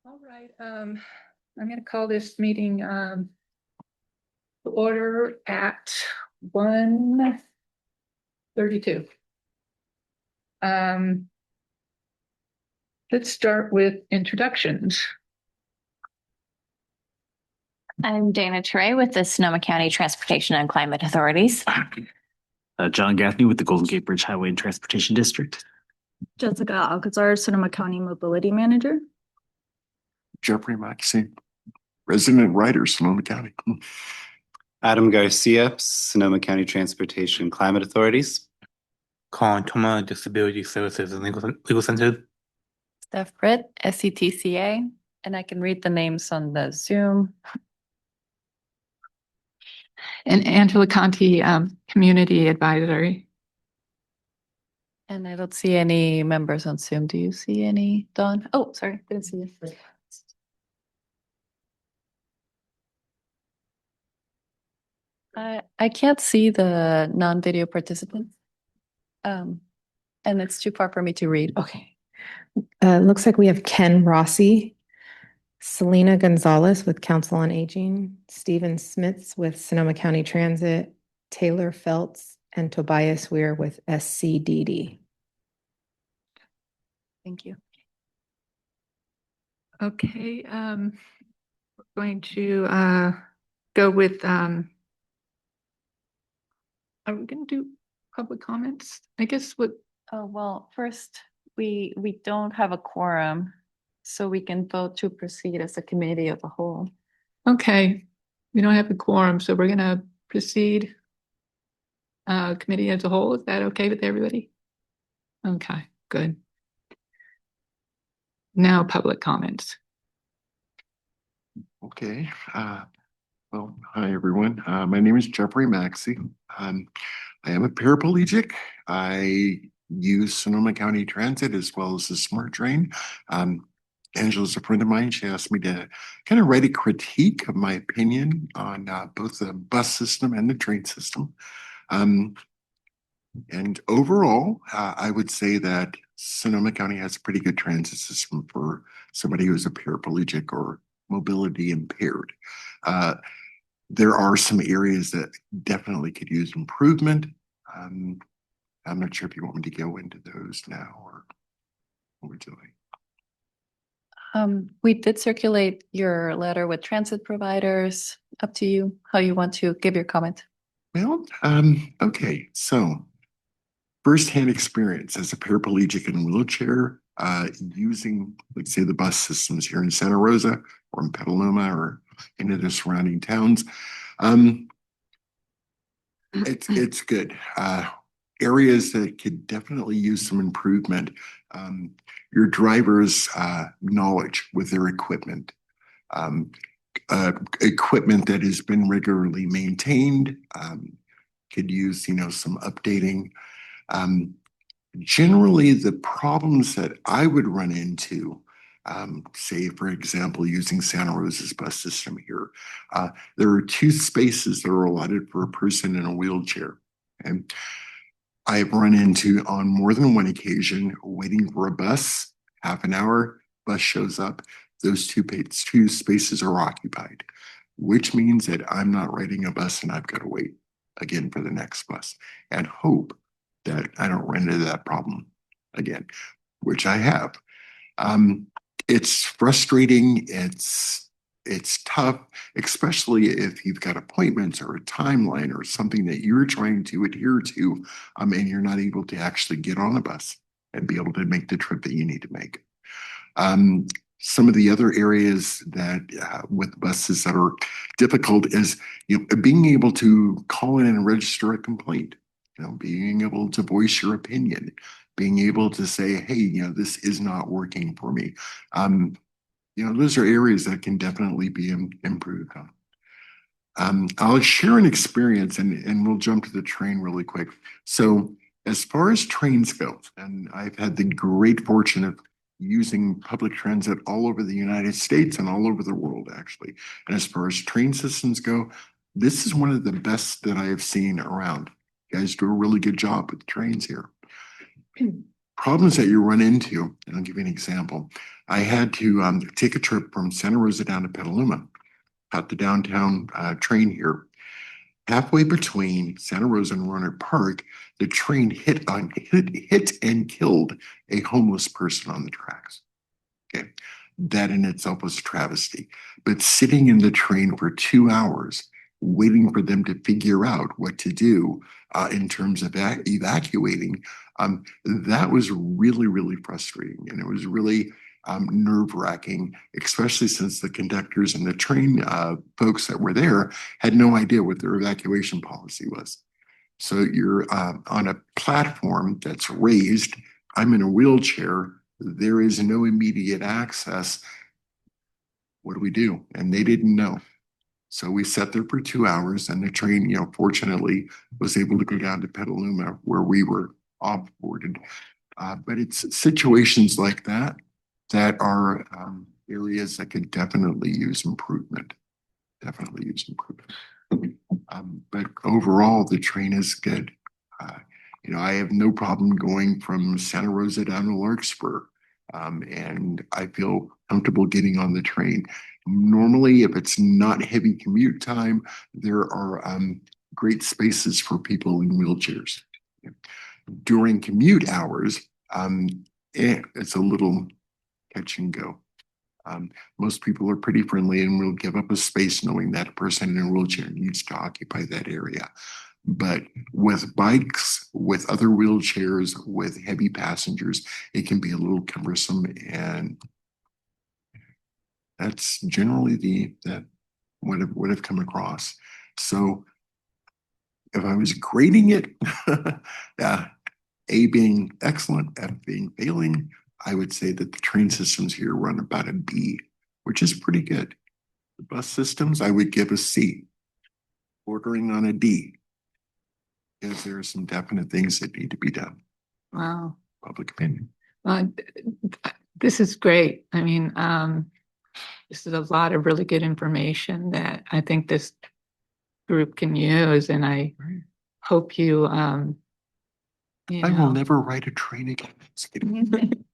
All right, I'm going to call this meeting to order at 1:32. Let's start with introductions. I'm Dana Trey with the Sonoma County Transportation and Climate Authorities. John Gaffney with the Golden Gate Bridge Highway and Transportation District. Jessica Alcazar, Sonoma County Mobility Manager. Jeffrey Maxey, resident writer, Sonoma County. Adam Garcia, Sonoma County Transportation and Climate Authorities. Colin Toma, Disability Services and Legal Center. Steph Britt, SCTCA, and I can read the names on the Zoom. And Angela Conti, Community Advisory. And I don't see any members on Zoom. Do you see any, Dawn? Oh, sorry, didn't see you. I can't see the non-video participants. And it's too far for me to read. Okay. Looks like we have Ken Rossi, Selena Gonzalez with Council on Aging, Stephen Smits with Sonoma County Transit, Taylor Feltz, and Tobias Weir with SCDD. Thank you. Okay, we're going to go with, are we going to do public comments? I guess what. Oh, well, first, we don't have a quorum, so we can vote to proceed as a committee of the whole. Okay, we don't have a quorum, so we're going to proceed committee as a whole. Is that okay with everybody? Okay, good. Now public comments. Okay. Well, hi, everyone. My name is Jeffrey Maxey. I am a paraplegic. I use Sonoma County Transit as well as the Smart Train. Angela's a friend of mine. She asked me to kind of write a critique of my opinion on both the bus system and the train system. And overall, I would say that Sonoma County has a pretty good transit system for somebody who's a paraplegic or mobility impaired. There are some areas that definitely could use improvement. I'm not sure if you want me to go into those now or what we're doing. We did circulate your letter with transit providers. Up to you how you want to give your comment. Well, okay, so firsthand experience as a paraplegic in a wheelchair, using, let's say, the bus systems here in Santa Rosa or in Petaluma or into the surrounding towns. It's good. Areas that could definitely use some improvement. Your driver's knowledge with their equipment. Equipment that has been regularly maintained, could use, some updating. Generally, the problems that I would run into, say, for example, using Santa Rosa's bus system here, there are 2 spaces that are allotted for a person in a wheelchair. And I've run into, on more than one occasion, waiting for a bus, half an hour, bus shows up, those 2 spaces are occupied, which means that I'm not riding a bus and I've got to wait again for the next bus and hope that I don't run into that problem again, which I have. It's frustrating. It's tough, especially if you've got appointments or a timeline or something that you're trying to adhere to, and you're not able to actually get on a bus and be able to make the trip that you need to make. Some of the other areas that with buses that are difficult is being able to call in and register a complaint, being able to voice your opinion, being able to say, hey, this is not working for me. Those are areas that can definitely be improved on. I'll share an experience and we'll jump to the train really quick. So as far as trains go, and I've had the great fortune of using public transit all over the United States and all over the world, actually. And as far as train systems go, this is one of the best that I have seen around. You guys do a really good job with trains here. problems that you run into, and I'll give you an example. I had to take a trip from Santa Rosa down to Petaluma, at the downtown train here. Halfway between Santa Rosa and Roanoke Park, the train hit and killed a homeless person on the tracks. Okay, that in itself was a travesty. But sitting in the train for 2 hours, waiting for them to figure out what to do in terms of evacuating, that was really, really frustrating. And it was really nerve-wracking, especially since the conductors and the train folks that were there had no idea what their evacuation policy was. So you're on a platform that's raised. I'm in a wheelchair. There is no immediate access. What do we do? And they didn't know. So we sat there for 2 hours, and the train, fortunately was able to go down to Petaluma where we were off-boarded. But it's situations like that that are areas that could definitely use improvement. Definitely use improvement. But overall, the train is good. I have no problem going from Santa Rosa down to Larkspur. And I feel comfortable getting on the train. Normally, if it's not heavy commute time, there are great spaces for people in wheelchairs. During commute hours, it's a little catch and go. Most people are pretty friendly and will give up a space knowing that a person in a wheelchair needs to occupy that area. But with bikes, with other wheelchairs, with heavy passengers, it can be a little cumbersome, and that's generally what I've come across. So if I was grading it, A being excellent, F being failing, I would say that the train systems here run about a B, which is pretty good. The bus systems, I would give a C, bordering on a D, because there are some definite things that need to be done. Wow. Public opinion. This is great. I mean, this is a lot of really good information that I think this group can use, and I hope you, I will never ride a train again. Just kidding.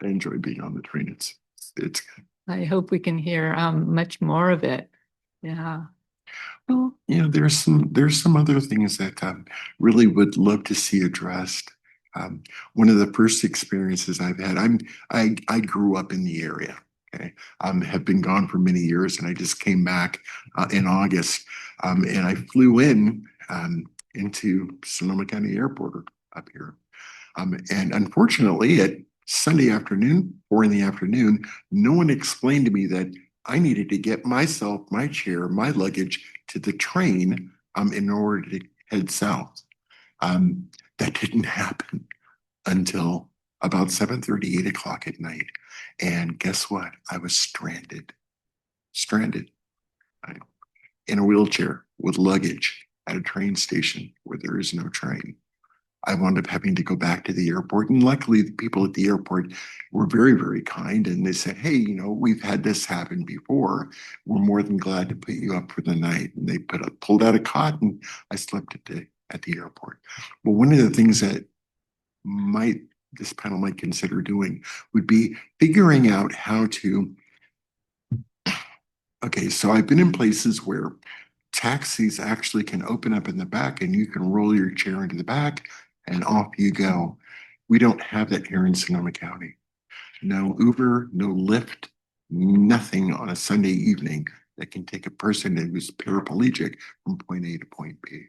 I enjoy being on the train. It's good. I hope we can hear much more of it. Yeah. Well, there's some other things that really would love to see addressed. One of the first experiences I've had, I grew up in the area. Okay, have been gone for many years, and I just came back in August, and I flew into Sonoma County Airport up here, and unfortunately, at Sunday afternoon, 4 in the afternoon, no one explained to me that I needed to get myself, my chair, my luggage to the train in order to head south. That didn't happen until about 7:30, 8 o'clock at night. And guess what? I was stranded in a wheelchair with luggage at a train station where there is no train. I wound up having to go back to the airport. And luckily, the people at the airport were very, very kind. And they said, hey, we've had this happen before. We're more than glad to put you up for the night. And they pulled out a cot, and I slept at the airport. But one of the things that this panel might consider doing would be figuring out how to. Okay, so I've been in places where taxis actually can open up in the back, and you can roll your chair into the back and off you go. We don't have that here in Sonoma County. No Uber, no Lyft, nothing on a Sunday evening that can take a person who's paraplegic from point A to point B.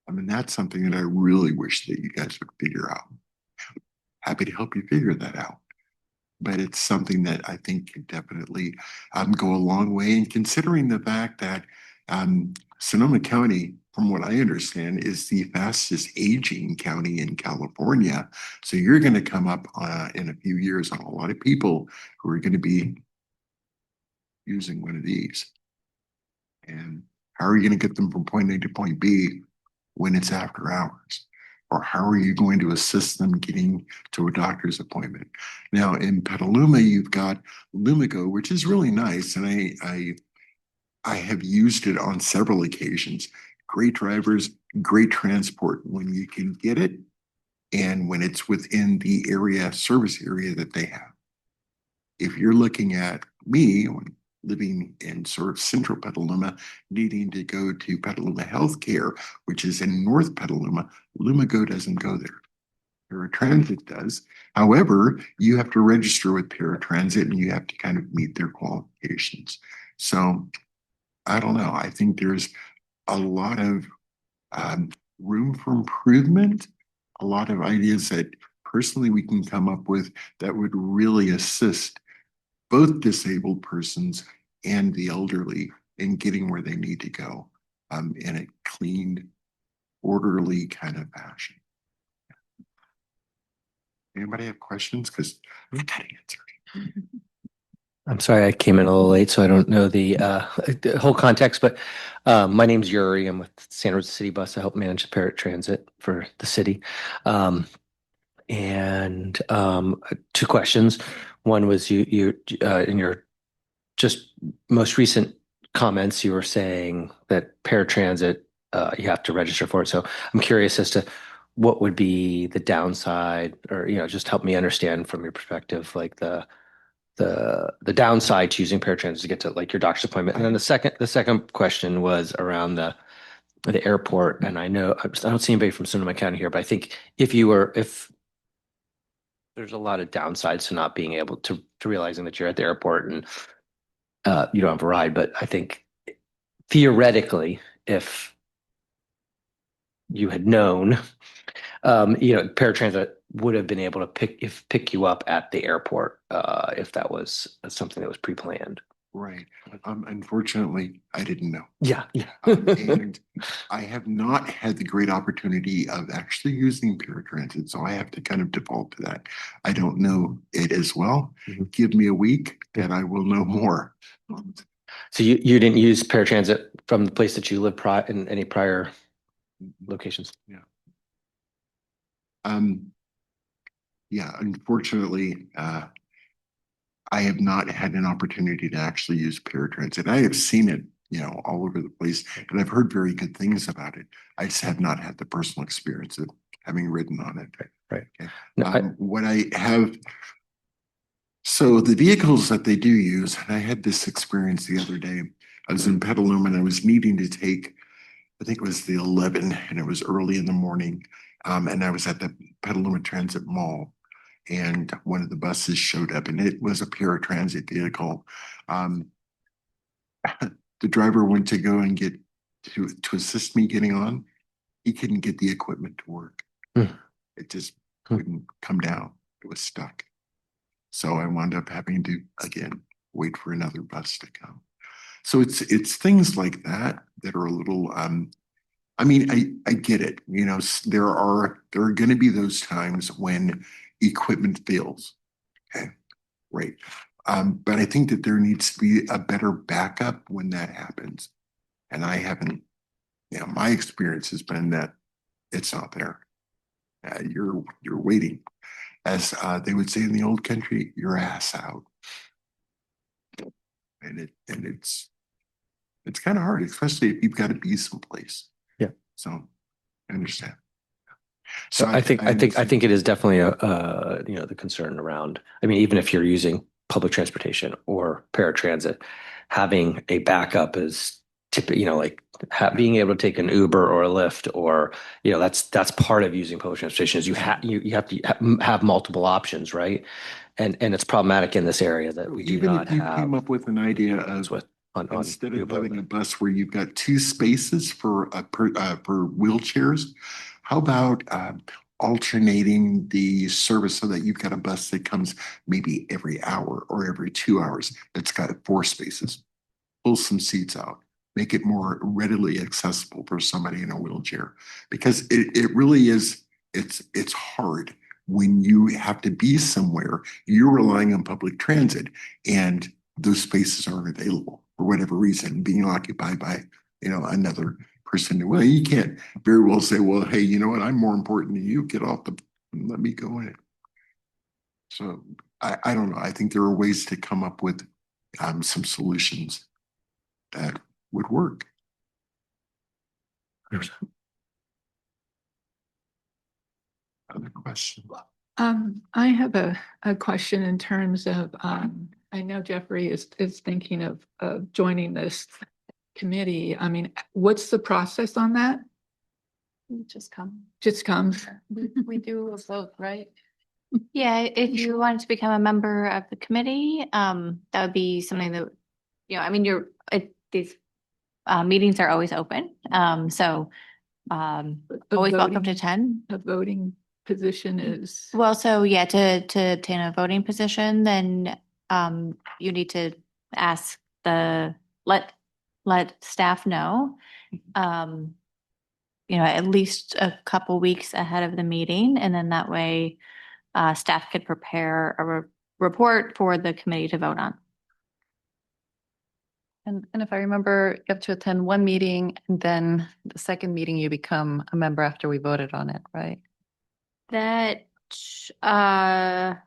I mean, that's something that I really wish that you guys would figure out. Happy to help you figure that out. But it's something that I think can definitely go a long way. And considering the fact that Sonoma County, from what I understand, is the fastest aging county in California. So you're going to come up in a few years on a lot of people who are going to be using one of these. And how are you going to get them from point A to point B when it's after hours? Or how are you going to assist them getting to a doctor's appointment? Now in Petaluma, you've got Lumigo, which is really nice. And I have used it on several occasions. Great drivers, great transport. When you can get it, and when it's within the area, service area that they have. If you're looking at me, when living in sort of central Petaluma, needing to go to Petaluma Healthcare, which is in North Petaluma, Lumago doesn't go there. Paratransit does. However, you have to register with Paratransit and you have to kind of meet their qualifications. So I don't know. I think there's a lot of room for improvement, a lot of ideas that personally we can come up with that would really assist both disabled persons and the elderly in getting where they need to go in a clean, orderly kind of fashion. Anybody have questions? Because we've got answers. I'm sorry, I came in a little late, so I don't know the whole context, but my name's Yuri. I'm with San Jose City Bus. I help manage the Paratransit for the city. And two questions. One was you in your just most recent comments, you were saying that Paratransit, you have to register for it. So I'm curious as to what would be the downside, or just help me understand from your perspective, like the downside to using paratransit to get to like your doctor's appointment. And then the second question was around the airport. And I know I don't see anybody from Sonoma County here, but I think if there's a lot of downsides to not being able to realizing that you're at the airport and you don't have a ride. But I think theoretically, if you had known, paratransit would have been able to pick you up at the airport if that was something that was pre-planned. Right. Unfortunately, I didn't know. Yeah. And I have not had the great opportunity of actually using paratransit, so I have to kind of default to that. I don't know it as well. Mhm. Give me a week and I will know more. So you didn't use paratransit from the place that you lived in any prior locations? Yeah. Yeah, unfortunately, I have not had an opportunity to actually use paratransit. I have seen it, all over the place, and I've heard very good things about it. I just have not had the personal experience of having ridden on it. Right. Okay. No, What I have, so the vehicles that they do use, and I had this experience the other day. I was in Petaluma and I was needing to take, I think it was the 11, and it was early in the morning. And I was at the Petaluma Transit Mall, and one of the buses showed up, and it was a paratransit vehicle. The driver went to go and get to assist me getting on. He couldn't get the equipment to work. It just wouldn't come down. It was stuck. So I wound up having to again wait for another bus to come. So it's things like that that are a little I mean, I get it. There are going to be those times when equipment fails. Okay, right. But I think that there needs to be a better backup when that happens. And I haven't. My experience has been that it's not there. You're waiting, as they would say in the old country, your ass out. And it's kind of hard, especially if you've got to be someplace. Yeah. So I understand. So I think it is definitely the concern around. I mean, even if you're using public transportation or paratransit, having a backup is like being able to take an Uber or a Lyft, or that's part of using public transportation is you have to have multiple options, right? And it's problematic in this area that we do even not if you have. came up with an idea of instead of having a bus where you've got 2 spaces for wheelchairs, how about alternating the service so that you've got a bus that comes maybe every hour or every 2 hours that's got 4 spaces? Pull some seats out, make it more readily accessible for somebody in a wheelchair, because it really is, it's hard when you have to be somewhere, you're relying on public transit and those spaces aren't available for whatever reason, being occupied by, another person. Well, you can't very well say, well, hey, you know what? I'm more important than you. Get off let me go in. So I don't know. I think there are ways to come up with some solutions that would work. Other questions? I have a question in terms of, I know Jeffrey is thinking of joining this committee. I mean, what's the process on that? Just come. Just comes? We do a vote, right? Yeah, if you wanted to become a member of the committee, that would be something that, I mean, these meetings are always open. So A always welcome to voting- attend. A voting position is, Well, so yeah, to obtain a voting position, then you need to ask let staff know. At least a couple weeks ahead of the meeting, and then that way staff could prepare a report for the committee to vote on. And if I remember, you have to attend one meeting and then the second meeting you become a member after we voted on it, right? That, yeah,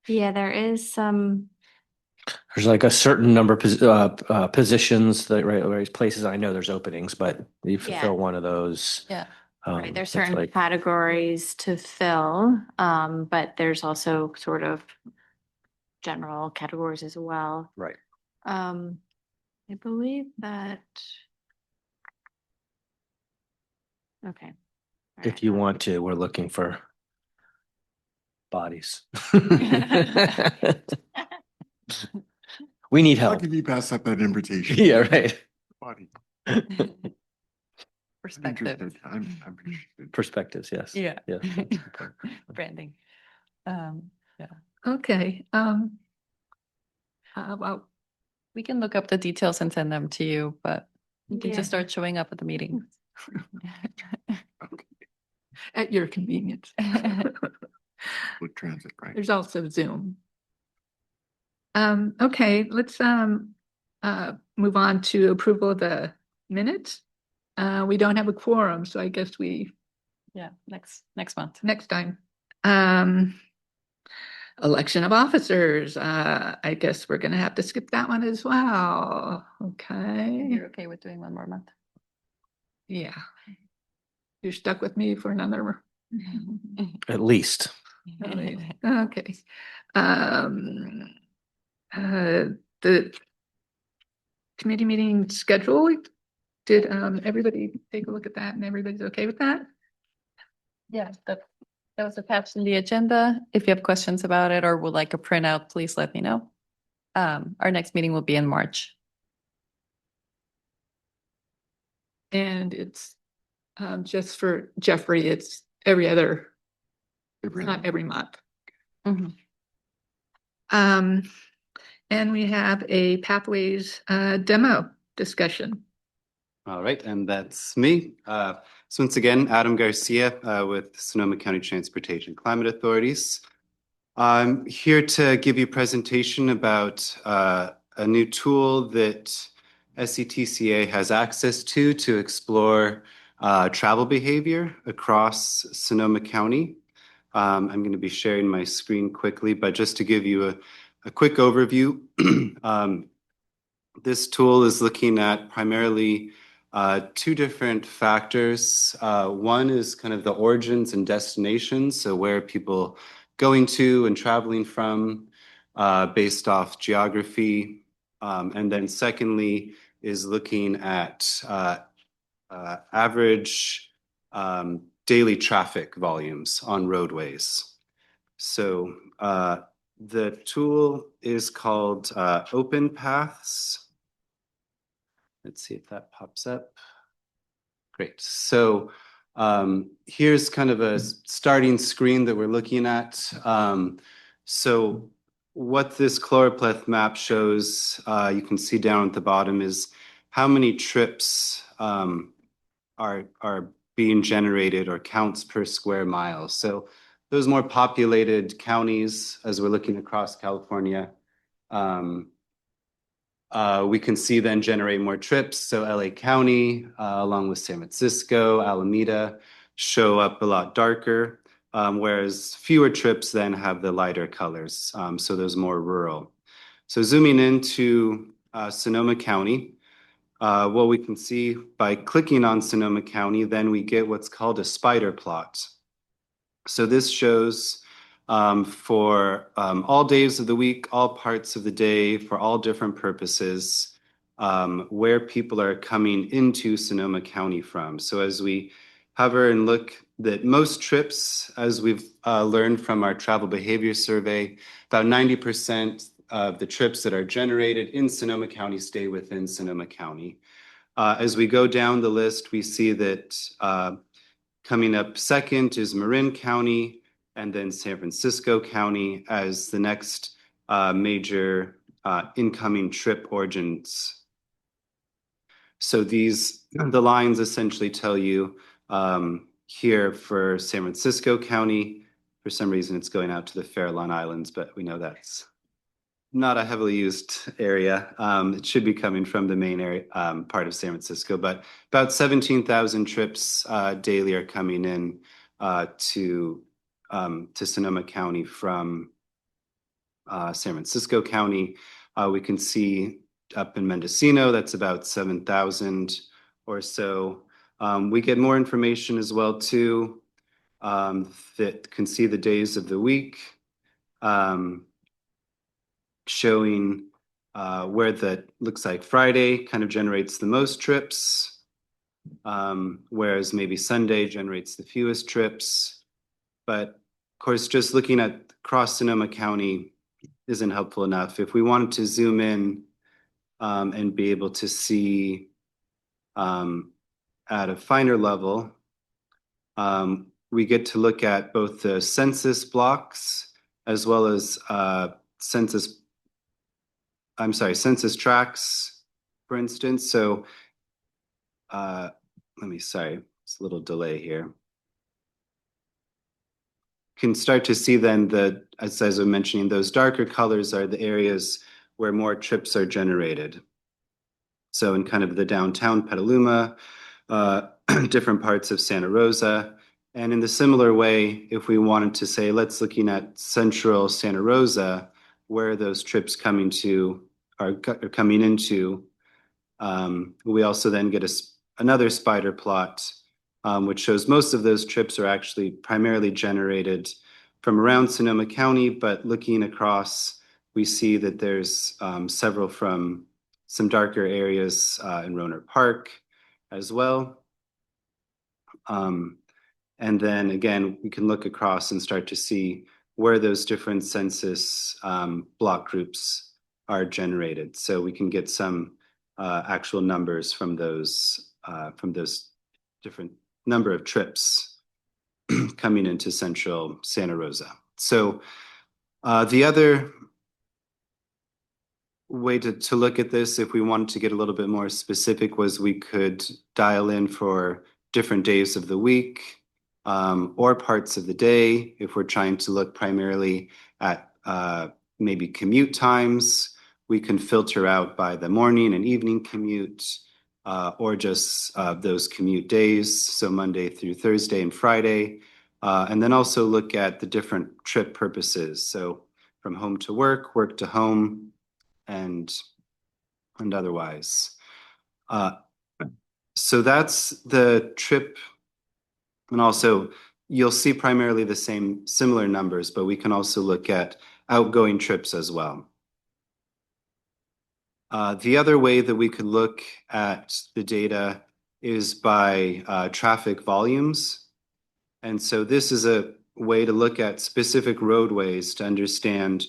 there is some. There's like a certain number of positions that, right, places I know there's openings, but you fulfill one of those. Yeah. Right, there's it's certain like- categories to fill, but there's also sort of general categories as well. Right. I believe that. Okay. If you want to, we're looking for bodies. We need How help. can you pass up that invitation? Yeah, right. Body. Perspective. Interested. I'm interested. Perspectives, yes. Yeah. Yeah. Branding. Yeah. okay. Well, We can look up the details and send them to you, but you can Yeah. just start showing up at the meeting. at your convenience. With transit, right? There's also Zoom. Okay, let's move on to approval of the minutes. We don't have a quorum, so I guess Yeah, next month. next time. Election of officers, I guess we're gonna have to skip that one as well. Okay, You're okay with doing one more month? yeah. You're stuck with me for another. At least. Okay. The committee meeting schedule, did everybody take a look at that and everybody's okay with that? Yeah, that was attached in the agenda. If you have questions about it or would like a printout, please let me know. Our next meeting will be in March. And it's just for Jeffrey, it's every other, not every month. Mhm. And we have a pathways demo discussion. All right, and that's me. So once again, Adam Garcia with Sonoma County Transportation Climate Authorities. I'm here to give you a presentation about a new tool that SCTCA has access to explore travel behavior across Sonoma County. I'm going to be sharing my screen quickly, but just to give you a quick overview, this tool is looking at primarily two different factors. One is kind of the origins and destinations, so where are people going to and traveling from based off geography. And then secondly is looking at average daily traffic volumes on roadways. So the tool is called Open Paths. Let's see if that pops up. Great. So here's kind of a starting screen that we're looking at. So what this choropleth map shows, you can see down at the bottom, is how many trips are being generated or counts per square mile. So those more populated counties, as we're looking across California, we can see then generate more trips. So LA County, along with San Francisco, Alameda, show up a lot darker, whereas fewer trips then have the lighter colors. So there's more rural. So zooming into Sonoma County, what we can see by clicking on Sonoma County, then we get what's called a spider plot. So this shows for all days of the week, all parts of the day, for all different purposes, where people are coming into Sonoma County from. So as we hover and look that most trips, as we've learned from our travel behavior survey, about 90% of the trips that are generated in Sonoma County stay within Sonoma County. As we go down the list, we see that coming up second is Marin County, and then San Francisco County as the next major incoming trip origins. So the lines essentially tell you here for San Francisco County, for some reason it's going out to the Farallon Islands, but we know that's not a heavily used area. It should be coming from the main area, part of San Francisco, but about 17,000 trips daily are coming in to Sonoma County from San Francisco County. We can see up in Mendocino, that's about 7,000 or so. We get more information as well too that can see the days of the week. Showing where that looks like Friday kind of generates the most trips, whereas maybe Sunday generates the fewest trips. But of course, just looking at across Sonoma County isn't helpful enough. If we wanted to zoom in and be able to see at a finer level, we get to look at both the census blocks as well as census tracts, for instance. So it's a little delay here. Can start to see then as I was mentioning, those darker colors are the areas where more trips are generated. So in kind of the downtown Petaluma, different parts of Santa Rosa. And in the similar way, if we wanted to say, let's looking at central Santa Rosa, where those trips coming into, we also then get another spider plot, which shows most of those trips are actually primarily generated from around Sonoma County, but looking across, we see that there's several from some darker areas in Rohnert Park as well. And then again, we can look across and start to see where those different census block groups are generated. So we can get some actual numbers from those different number of trips coming into central Santa Rosa. So the other way to look at this, if we wanted to get a little bit more specific, was we could dial in for different days of the week or parts of the day. If we're trying to look primarily at maybe commute times, we can filter out by the morning and evening commute or just those commute days, so Monday through Thursday and Friday. And then also look at the different trip purposes. So from home to work, work to home, and otherwise. So that's the trip. And also you'll see primarily the similar numbers, but we can also look at outgoing trips as well. The other way that we could look at the data is by traffic volumes. And so this is a way to look at specific roadways to understand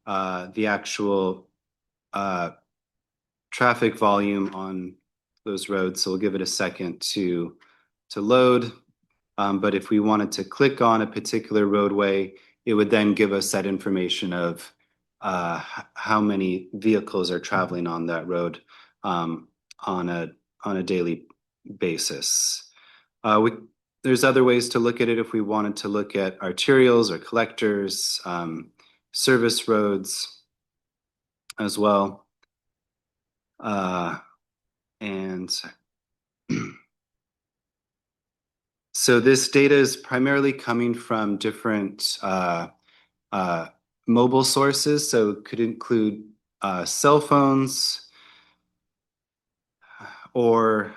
the actual traffic volume on those roads. So we'll give it a second to load. But if we wanted to click on a particular roadway, it would then give us that information of how many vehicles are traveling on that road on a daily basis. There's other ways to look at it if we wanted to look at arterials or collectors, service roads as well. And so this data is primarily coming from different mobile sources. So it could include cell phones or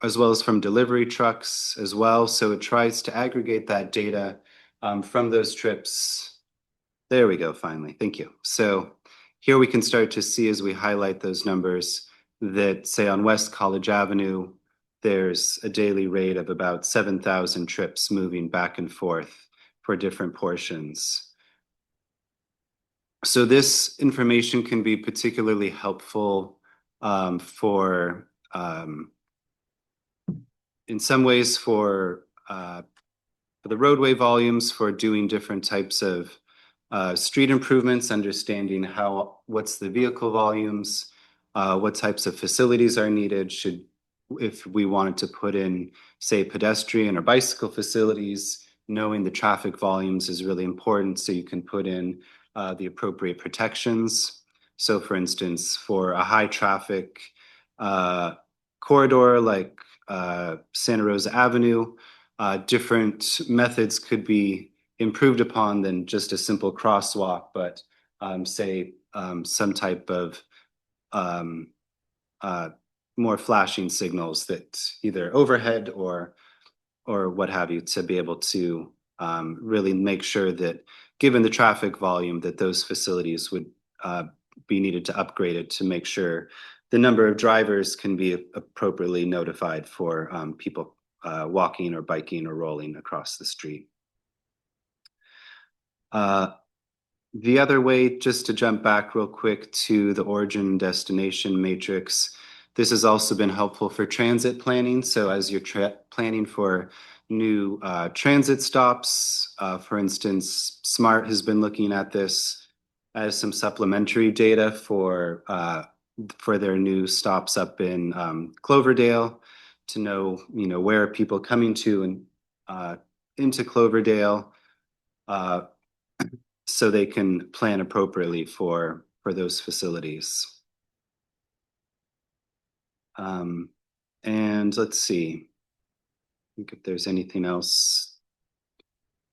as well as from delivery trucks as well. So it tries to aggregate that data from those trips. There we go, finally. Thank you. So here we can start to see as we highlight those numbers that, say, on West College Avenue, there's a daily rate of about 7,000 trips moving back and forth for different portions. So this information can be particularly helpful for, in some ways, for the roadway volumes, for doing different types of street improvements, understanding what's the vehicle volumes, what types of facilities are needed. If we wanted to put in, say, pedestrian or bicycle facilities, knowing the traffic volumes is really important, so you can put in the appropriate protections. So for instance, for a high traffic corridor like Santa Rosa Avenue, different methods could be improved upon than just a simple crosswalk, but say some type of more flashing signals that either overhead or what have you, to be able to really make sure that, given the traffic volume, that those facilities would be needed to upgrade it to make sure the number of drivers can be appropriately notified for people walking or biking or rolling across the street. The other way, just to jump back real quick to the origin destination matrix, this has also been helpful for transit planning. So as you're planning for new transit stops, for instance, SMART has been looking at this as some supplementary data for their new stops up in Cloverdale, to know, where are people coming to and into Cloverdale, so they can plan appropriately for those facilities. And let's see, I think if there's anything else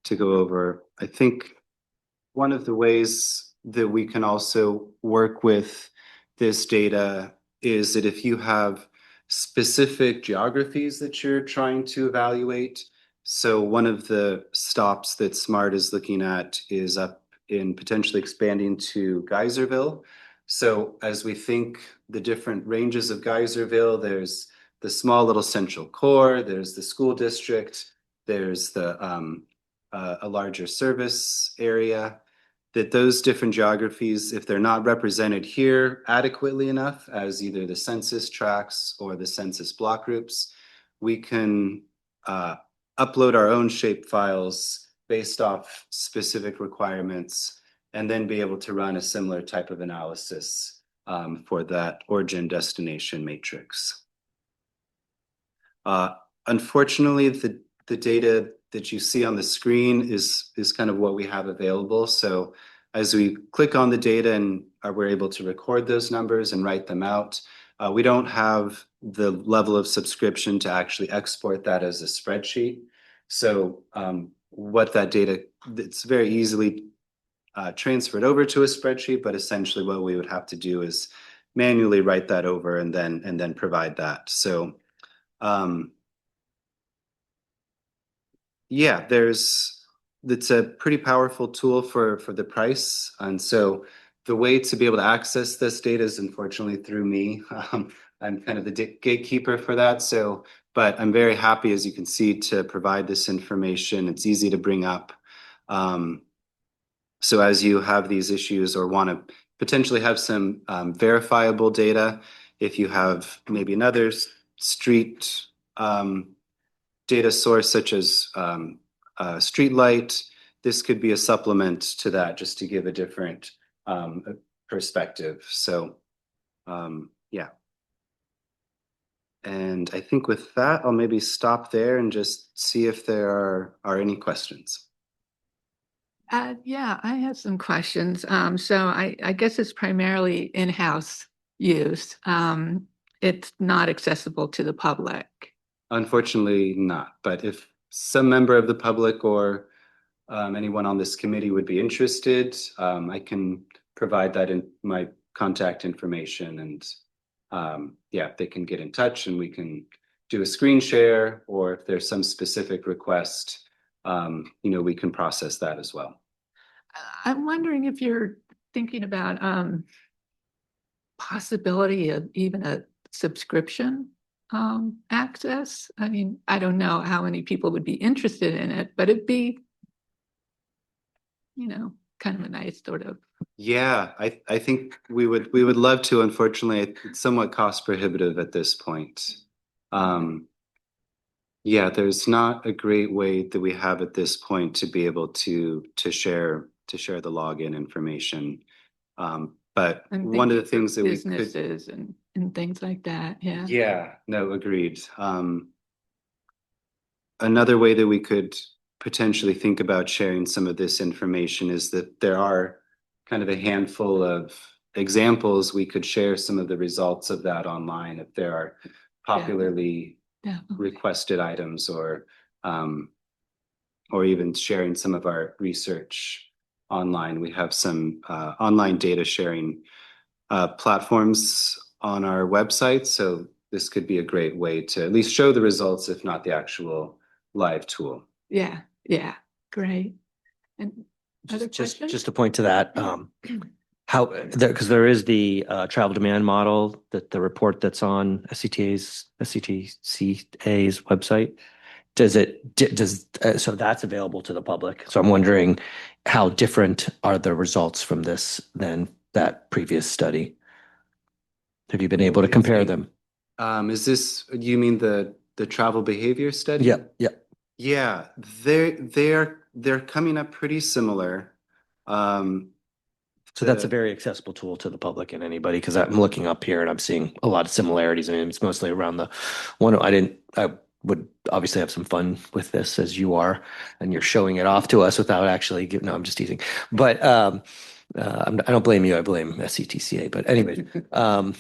to go over. I think one of the ways that we can also work with this data is that if you have specific geographies that you're trying to evaluate. So one of the stops that SMART is looking at is up in potentially expanding to Geyserville. So as we think the different ranges of Geyserville, there's the small little central core, there's the school district, there's the a larger service area, that those different geographies, if they're not represented here adequately enough as either the census tracts or the census block groups, we can upload our own shape files based off specific requirements, and then be able to run a similar type of analysis for that origin destination matrix. Unfortunately, the data that you see on the screen is kind of what we have available. So as we click on the data and we're able to record those numbers and write them out, we don't have the level of subscription to actually export that as a spreadsheet. So what that data, it's very easily transferred over to a spreadsheet, but essentially what we would have to do is manually write that over and then provide that. So yeah, it's a pretty powerful tool for the price. And so the way to be able to access this data is unfortunately through me. I'm kind of the gatekeeper for that. So, but I'm very happy, as you can see, to provide this information. It's easy to bring up. So as you have these issues or want to potentially have some verifiable data, if you have maybe another street data source such as street light, this could be a supplement to that, just to give a different perspective. So yeah. And I think with that, I'll maybe stop there and just see if there are any questions. Yeah, I have some questions. So I guess it's primarily in-house use. It's not accessible to the public. Unfortunately not, but if some member of the public or anyone on this committee would be interested, I can provide that in my contact information, and yeah, they can get in touch and we can do a screen share, or if there's some specific request, we can process that as well. I'm wondering if you're thinking about possibility of even a subscription access. I mean, I don't know how many people would be interested in it, but it'd be, kind of a nice sort of. Yeah, I think we would love to. Unfortunately, it's somewhat cost prohibitive at this point. Yeah, there's not a great way that we have at this point to be able to share the login information. But I'm one of the thinking things for that we could, businesses and things like that. Yeah. yeah, no, agreed. Another way that we could potentially think about sharing some of this information is that there are kind of a handful of examples. We could share some of the results of that online if there are popularly requested items, or even sharing some of our research online. We have some online data sharing platforms on our website, so this could be a great way to at least show the results, if not the actual live tool. Yeah. Great. And other questions? Just to point to that, because there is the travel demand model, that the report that's on SCTCA's website. So that's available to the public. So I'm wondering how different are the results from this than that previous study? Have you been able to compare them? You mean the travel behavior study? Yeah. Yeah, they're coming up pretty similar. So that's a very accessible tool to the public and anybody, because I'm looking up here and I'm seeing a lot of similarities. I mean, it's mostly around the one. I would obviously have some fun with this, as you are, and you're showing it off to us without actually giving. No, I'm just teasing. But I don't blame you. I blame SCTCA. But anyways, on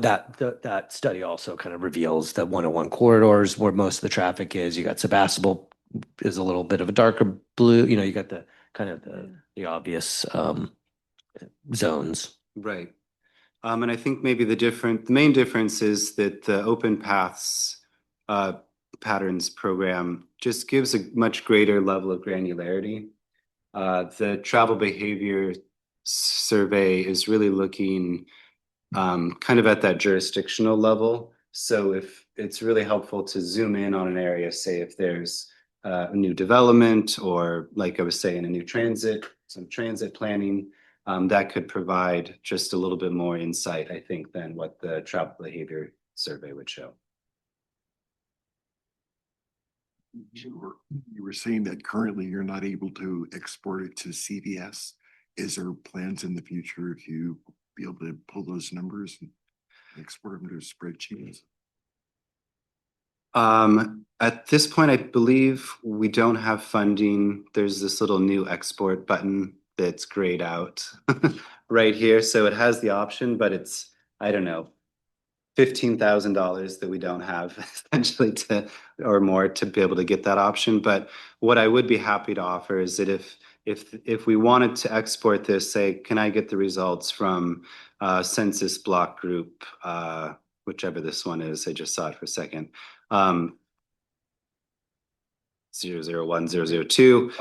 that study also kind of reveals that 101 corridors, where most of the traffic is. You got Sebastopol is a little bit of a darker blue. You got the kind of the obvious zones. Right. And I think maybe the main difference is that the Open Paths patterns program just gives a much greater level of granularity. The travel behavior survey is really looking kind of at that jurisdictional level. So if it's really helpful to zoom in on an area, say if there's a new development, or like I was saying, some transit planning, that could provide just a little bit more insight, I think, than what the travel behavior survey would show. You were saying that currently you're not able to export it to CVS. Is there plans in the future to be able to pull those numbers and export them to spreadsheets? At this point, I believe we don't have funding. There's this little new export button that's grayed out right here. So it has the option, but it's, I don't know, $15,000 that we don't have essentially or more to be able to get that option. But what I would be happy to offer is that if we wanted to export this, say, can I get the results from census block group, whichever this one is, I just saw it for a second, 001002,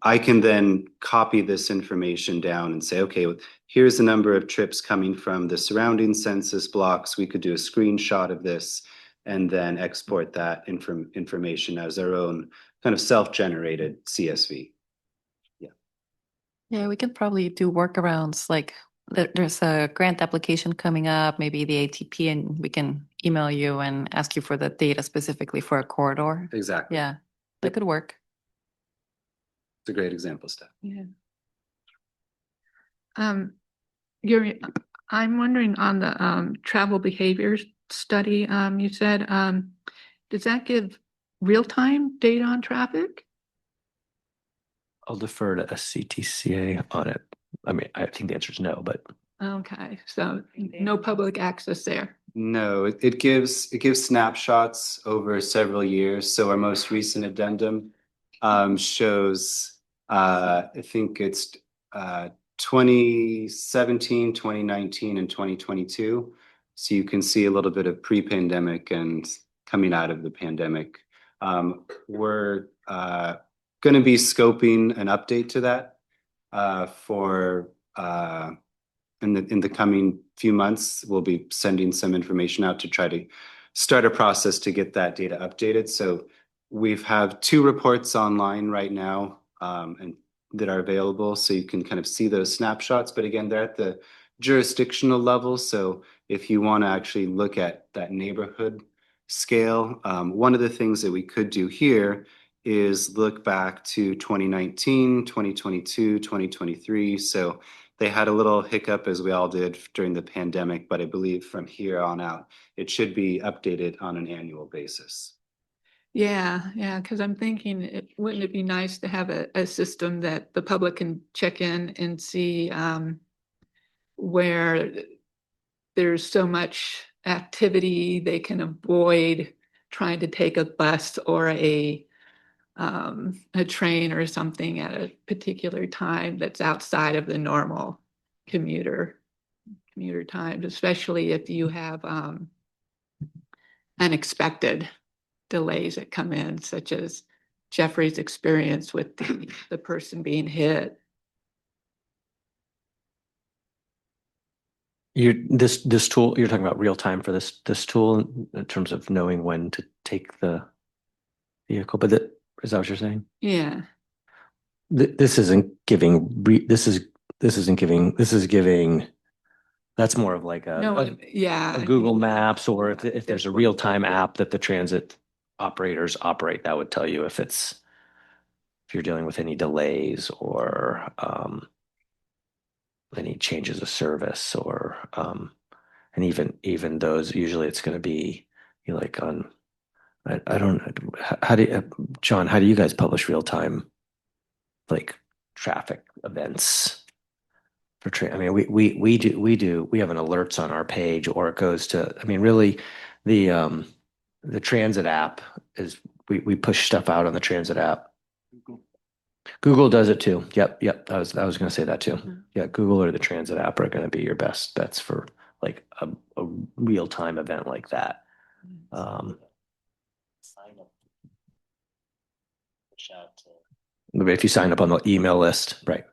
I can then copy this information down and say, okay, here's the number of trips coming from the surrounding census blocks. We could do a screenshot of this and then export that information as our own kind of self-generated CSV. Yeah, we could probably do workarounds, like there's a grant application coming up, maybe the ATP, and we can email you and ask you for the data specifically for a corridor. Exactly. Yeah, that could work. It's a great example, Steph. Yeah. I'm wondering on the travel behavior study, you said, does that give real-time data on traffic? I'll defer to SCTCA on it. I mean, I think the answer is no, but. Okay, so no public access there. No, it gives snapshots over several years. So our most recent addendum shows, I think it's 2017, 2019, and 2022. So you can see a little bit of pre-pandemic and coming out of the pandemic. We're going to be scoping an update to that for in the coming few months. We'll be sending some information out to try to start a process to get that data updated. So we've have 2 reports online right now and that are available, so you can kind of see those snapshots. But again, they're at the jurisdictional level. So if you want to actually look at that neighborhood scale, one of the things that we could do here is look back to 2019, 2022, 2023. So they had a little hiccup, as we all did during the pandemic, but I believe from here on out, it should be updated on an annual basis. Yeah, because I'm thinking, wouldn't it be nice to have a system that the public can check in and see where there's so much activity, they can avoid trying to take a bus or a train or something at a particular time that's outside of the normal commuter times, especially if you have unexpected delays that come in, such as Jeffrey's experience with the person being hit. This tool, you're talking about real time for this tool in terms of knowing when to take the vehicle, but is that what you're saying? Yeah. This isn't giving, this is giving, that's more of like a Google Maps, or if there's a real time app that the transit operators operate, that would tell you if you're dealing with any delays or any changes of service, or and even those, usually it's going to be like on, I don't know, how do John, how do you guys publish real time like traffic events for train? I mean, we have an alerts on our page, or it goes to, I mean, really the transit app is, we push stuff out on the transit app. Google does it too. Yep. I was going to say that too. Yeah, Google or the transit app are going to be your best bets for like a real time event like that. If you sign up on the email list, right.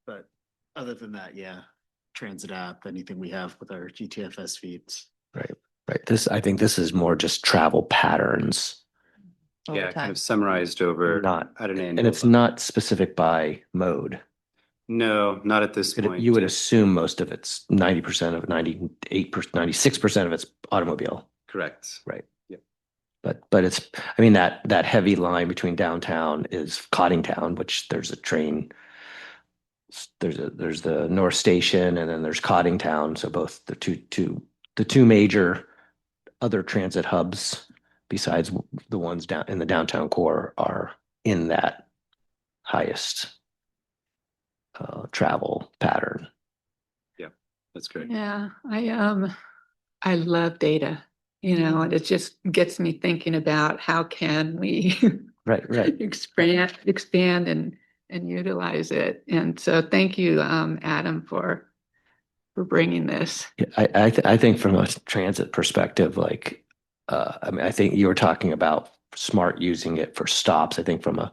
But other than that, yeah, transit app, anything we have with our GTFS feeds. Right. I think this is more just travel patterns. Yeah, kind of summarized over Not at an annual. And it's not specific by mode. No, not at this point. You would assume most of it's 90% of 98%, 96% of it's automobile. Correct. Right. Yep. But it's, I mean, that heavy line between downtown is Coddingtown, which there's a train. There's the North Station, and then there's Coddingtown. So both the two major other transit hubs, besides the ones down in the downtown core, are in that highest travel pattern. Yeah, that's great. Yeah, I love data, and it just gets me thinking about how can we right expand and utilize it. And so thank you, Adam, for bringing this. Yeah, I think from a transit perspective, like I mean, I think you were talking about smart using it for stops. I think from a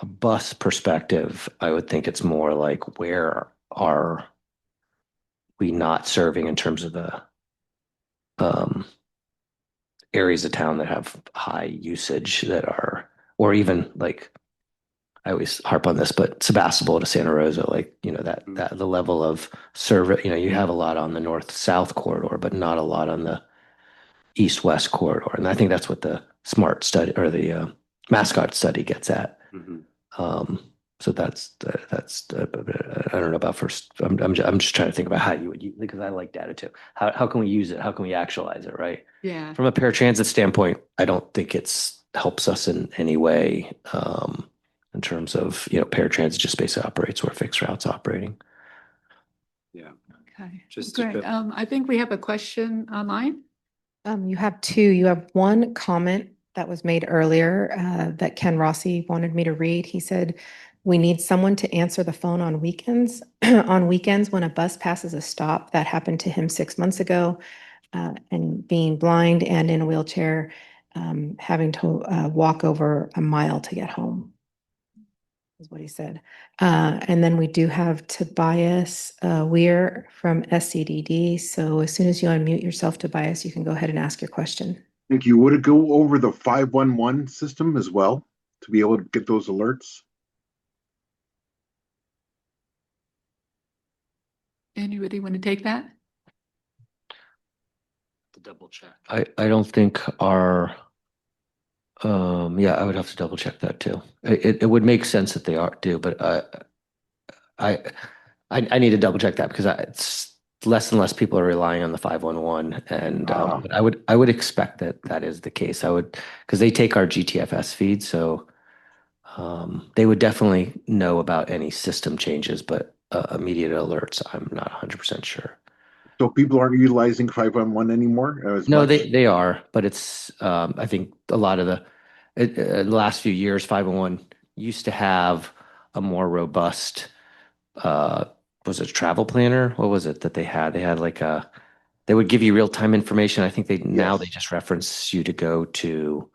bus perspective, I would think it's more like, where are we not serving in terms of the areas of town that have high usage, that are, or even like, I always harp on this, but Sebastopol to Santa Rosa, like, that the level of service, you have a lot on the north-south corridor, but not a lot on the east-west corridor. And I think that's what the SMART study, or the mascot study, gets at. So that's I don't know about first. I'm just trying to think about how you would use, because I like data too. How can we use it? How can we actualize it? Right. Yeah. From a paratransit standpoint, I don't think helps us in any way in terms of, paratransit just basically operates where fixed routes operating. Yeah. Okay. Just great. I think we have a question online. You have 2. You have one comment that was made earlier that Ken Rossi wanted me to read. He said, We need someone to answer the phone on weekends. On weekends, when a bus passes a stop, that happened to him 6 months ago, and being blind and in a wheelchair, having to walk over a mile to get home, is what he said. And then we do have Tobias Weir from SCDD. So as soon as you unmute yourself, Tobias, you can go ahead and ask your question. Thank you. Would it go over the 511 system as well to be able to get those alerts? Anybody want to take that? To double check. I don't think our, yeah, I would have to double check that too. It would make sense that they do, but I need to double check that because it's less and less people are relying on the 511, and but I would expect that that is the case. I would, because they take our GTFS feed, so they would definitely know about any system changes, but immediate alerts, I'm not 100% sure. So people aren't utilizing 511 anymore as No, much? they are, but it's I think a lot of the last few years, 501 used to have a more robust was it travel planner? What was it that they had? They had like they would give you real-time information. I think now they just reference you to go to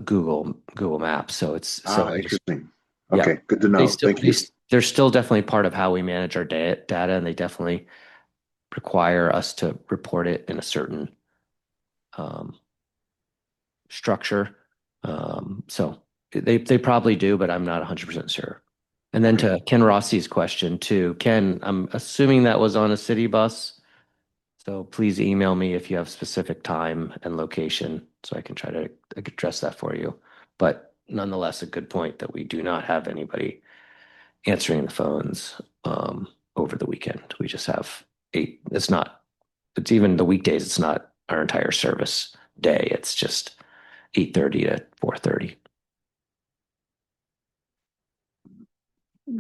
Google Maps. So it's interesting. Yeah, Okay, good to know. Thank you. They're still definitely part of how we manage our data, and they definitely require us to report it in a certain structure. So they probably do, but I'm not 100% sure. And then to Ken Rossi's question too, Ken, I'm assuming that was on a city bus. So please email me if you have specific time and location so I can try to address that for you. But nonetheless, a good point that we do not have anybody answering the phones over the weekend. We just have it's even the weekdays, it's not our entire service day. It's just 8:30 to 4:30.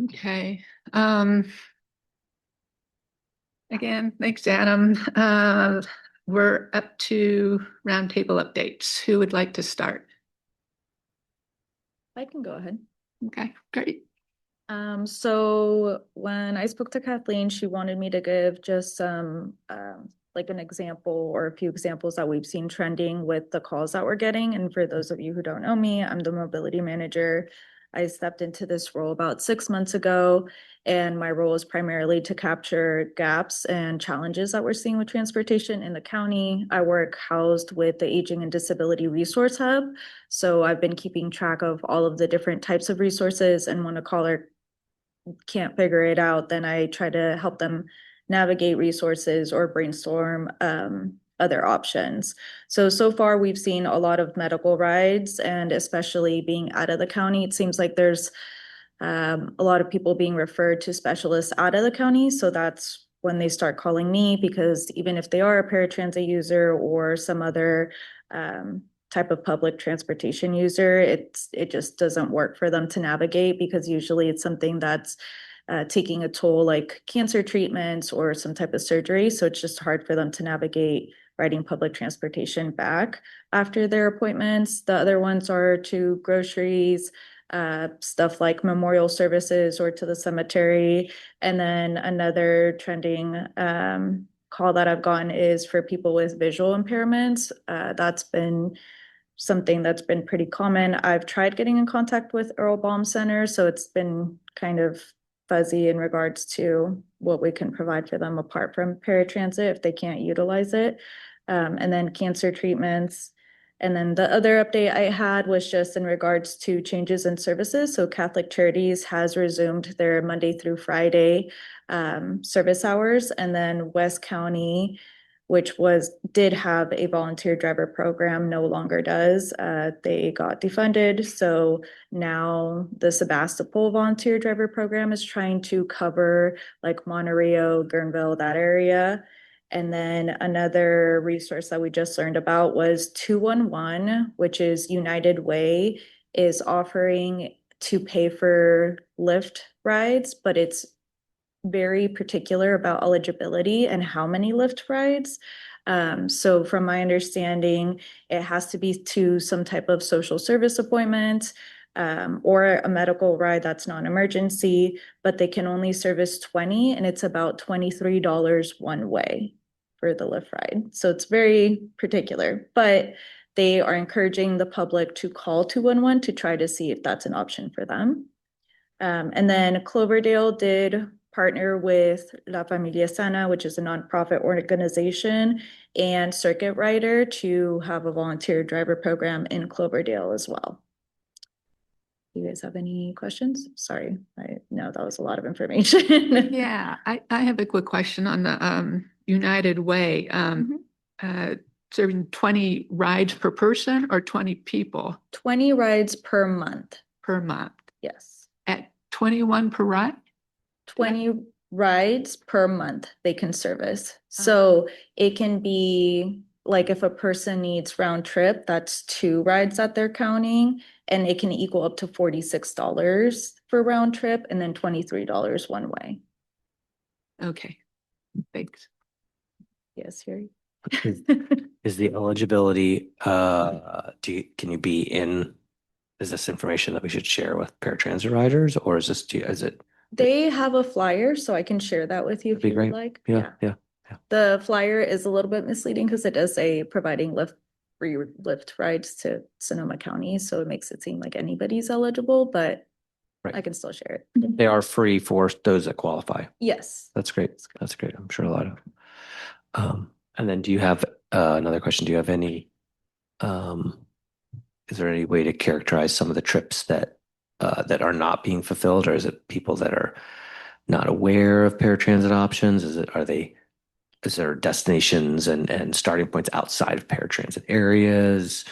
Okay. Again, thanks, Adam. We're up to roundtable updates. Who would like to start? I can go ahead. Okay, great. So when I spoke to Kathleen, she wanted me to give just some like an example or a few examples that we've seen trending with the calls that we're getting. And for those of you who don't know me, I'm the mobility manager. I stepped into this role about 6 months ago, and my role is primarily to capture gaps and challenges that we're seeing with transportation in the county. I work housed with the Aging and Disability Resource Hub. So I've been keeping track of all of the different types of resources, and when a caller can't figure it out, then I try to help them navigate resources or brainstorm other options. So far we've seen a lot of medical rides, and especially being out of the county, it seems like there's a lot of people being referred to specialists out of the county. So that's when they start calling me, because even if they are a paratransit user or some other type of public transportation user, it just doesn't work for them to navigate, because usually it's something that's taking a toll, like cancer treatments or some type of surgery. So it's just hard for them to navigate riding public transportation back after their appointments. The other ones are to groceries, stuff like memorial services or to the cemetery. And then another trending call that I've gotten is for people with visual impairments. That's been something that's been pretty common. I've tried getting in contact with Earl Baum Center, so it's been kind of fuzzy in regards to what we can provide for them apart from paratransit if they can't utilize it. And then cancer treatments. And then the other update I had was just in regards to changes in services. So Catholic Charities has resumed their Monday through Friday service hours, and then West County, which did have a volunteer driver program, no longer does. They got defunded. So now the Sebastopol volunteer driver program is trying to cover like Monterey, Guerneville, that area. And then another resource that we just learned about was 211, which is United Way, is offering to pay for Lyft rides, but it's very particular about eligibility and how many Lyft rides. So from my understanding, it has to be to some type of social service appointment. or a medical ride that's non-emergency, but they can only service 20, and it's about $23 one way for the Lyft ride. So it's very particular, but they are encouraging the public to call 211 to try to see if that's an option for them. And then Cloverdale did partner with La Familia Sana, which is a nonprofit organization, and Circuit Rider to have a volunteer driver program in Cloverdale as well. You guys have any questions? Sorry, I know that was a lot of information. Yeah, I have a quick question on the United Way. Serving 20 rides per person or 20 people 20 rides per month. per month Yes. at 21 per ride? 20 rides per month they can service. So it can be like if a person needs round trip, that's 2 rides that they're counting, and it can equal up to $46 for round trip and then $23 one way. Okay, thanks. Yes, here. Is the eligibility, can you be in, is this information that we should share with paratransit riders, or is this, is it? They have a flyer, so I can share that with you if That'd be you would great. like. Yeah. The flyer is a little bit misleading because it does say providing free Lyft rides to Sonoma County, so it makes it seem like anybody's eligible, but Right. I can still share it. They are free for those that qualify. Yes. That's great. That's great. I'm sure a lot of. And then do you have another question? Do you have any, is there any way to characterize some of the trips that are not being fulfilled, or is it people that are not aware of paratransit options? Is there destinations and starting points outside of paratransit areas?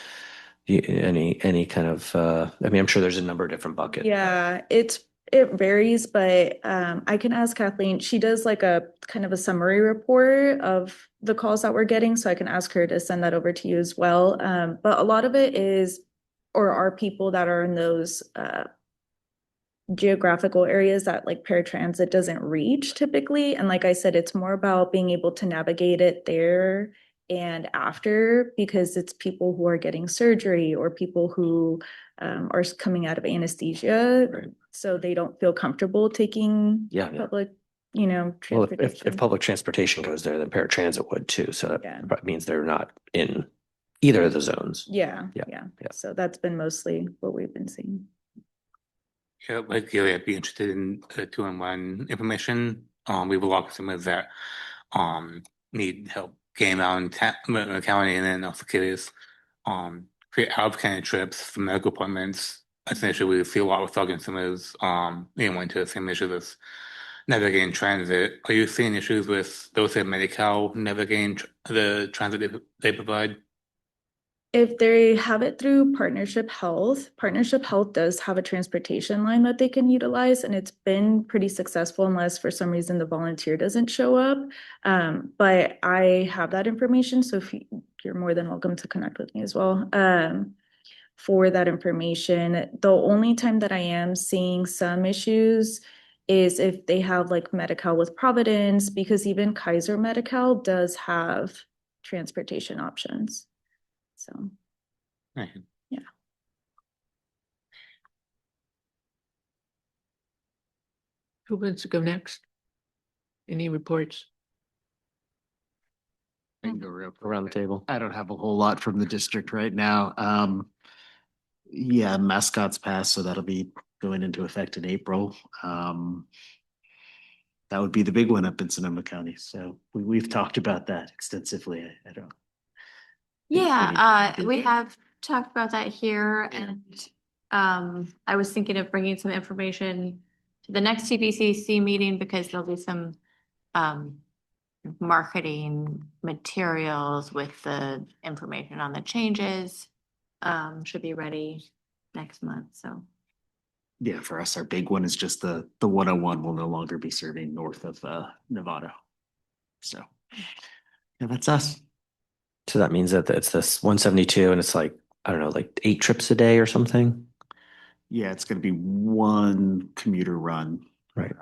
Any kind of, I mean, I'm sure there's a number of different buckets. Yeah, it varies, but I can ask Kathleen. She does like a kind of a summary report of the calls that we're getting, so I can ask her to send that over to you as well. But a lot of it is, or are people that are in those geographical areas that like paratransit doesn't reach typically. And like I said, it's more about being able to navigate it there and after, because it's people who are getting surgery or people who are coming out of anesthesia. Right. So they don't feel comfortable taking public, Well, transportation. if public transportation goes there, then paratransit would too. So Yeah. that means they're not in either of the zones. Yeah. Yeah. So that's been mostly what we've been seeing. Yeah, like yeah, I'd be interested in 211 information. We have a lot of customers that need help getting around the county, and then also curious for out of county trips for medical appointments. Essentially, we see a lot of Southern customers they went to the same issue as navigating transit. Are you seeing issues with those at Medi-Cal navigating the transit they provide? If they have it through Partnership Health does have a transportation line that they can utilize, and it's been pretty successful unless for some reason the volunteer doesn't show up. But I have that information, so if you're more than welcome to connect with me as well for that information. The only time that I am seeing some issues is if they have like Medi-Cal with Providence, because even Kaiser Medi-Cal does have transportation options. So, yeah. Who wants to go next? Any reports? I can go real quick. Around the table. I don't have a whole lot from the district right now. Yeah, mascots passed, so that'll be going into effect in April. That would be the big one up in Sonoma County. So we've talked about that extensively. I don't. Yeah, we have talked about that here, and I was thinking of bringing some information to the next TPCC meeting because there'll be some marketing materials with the information on the changes. Should be ready next month, so. Yeah, for us, our big one is just the 101 will no longer be serving north of Nevada. So yeah, that's us. So that means that it's this 172 and it's like, I don't know, like 8 trips a day or something. Yeah, it's going to be one commuter run. Right.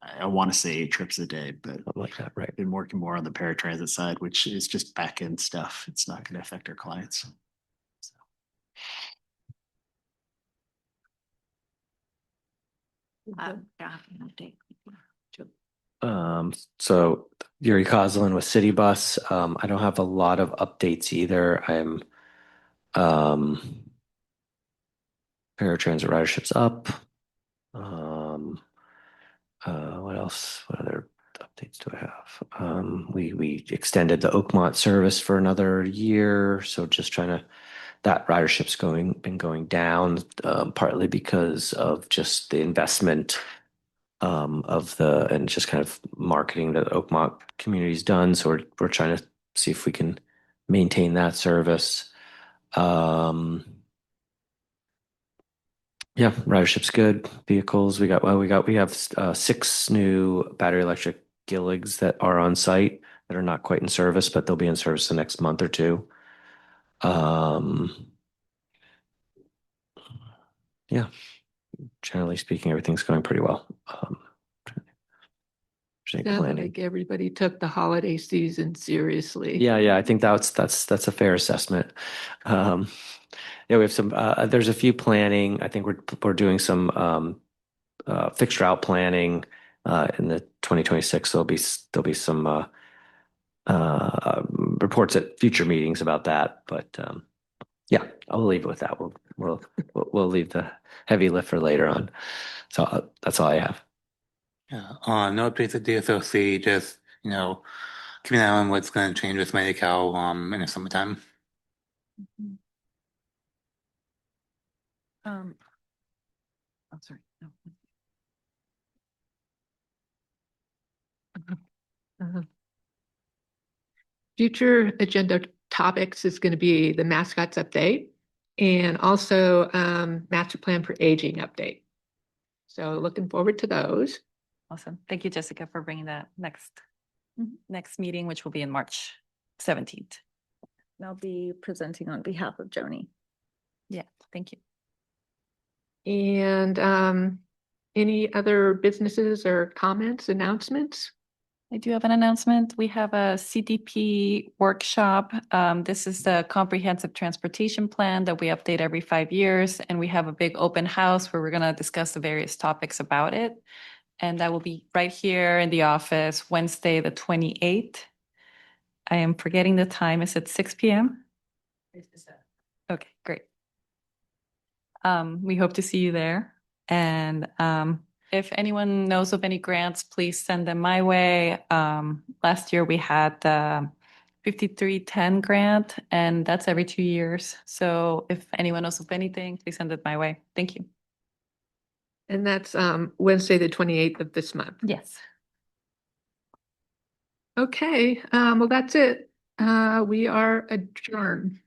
I want to say 8 trips a day, but Something like that, right? been working more on the paratransit side, which is just back end stuff. It's not going to affect our clients. So. So Yuri Kozlin with City Bus. I don't have a lot of updates either. Paratransit ridership's up. What else? What other updates do I have? We extended the Oakmont service for another year, so just trying to that ridership's been going down, partly because of just the investment and just kind of marketing that Oakmont community's done. So we're trying to see if we can maintain that service. Yeah, ridership's good. Vehicles, we have 6 new battery electric Gilligs that are on site that are not quite in service, but they'll be in service the next month or two. Yeah, generally speaking, everything's going pretty well. Sounds like everybody took the holiday season seriously. Yeah, I think that's a fair assessment. Yeah, we have some. There's a few planning. I think we're doing some fixed route planning in the 2026. There'll be some reports at future meetings about that. But yeah, I'll leave it with that. We'll leave the heavy lift for later on. So that's all I have. Yeah, no updates at DSOC, just, keeping an eye on what's going to change with Medi-Cal, in the summertime. I'm sorry. No. Future agenda topics is going to be the mascots update and also master plan for aging update. So looking forward to those. Awesome. Thank you, Jessica, for bringing that next meeting, which will be in March 17th. And I'll be presenting on behalf of Joni. Yeah, thank you. And any other businesses or comments, announcements? I do have an announcement. We have a CDP workshop. This is the comprehensive transportation plan that we update every 5 years. And we have a big open house where we're going to discuss the various topics about it. And that will be right here in the office, Wednesday, the 28th. I am forgetting the time. Is it 6 p.m.? Okay, great. We hope to see you there. And if anyone knows of any grants, please send them my way. Last year we had the 5310 grant, and that's every 2 years. So if anyone knows of anything, please send it my way. Thank you. And that's Wednesday, the 28th of this month. Yes. Okay, well, that's it. We are adjourned.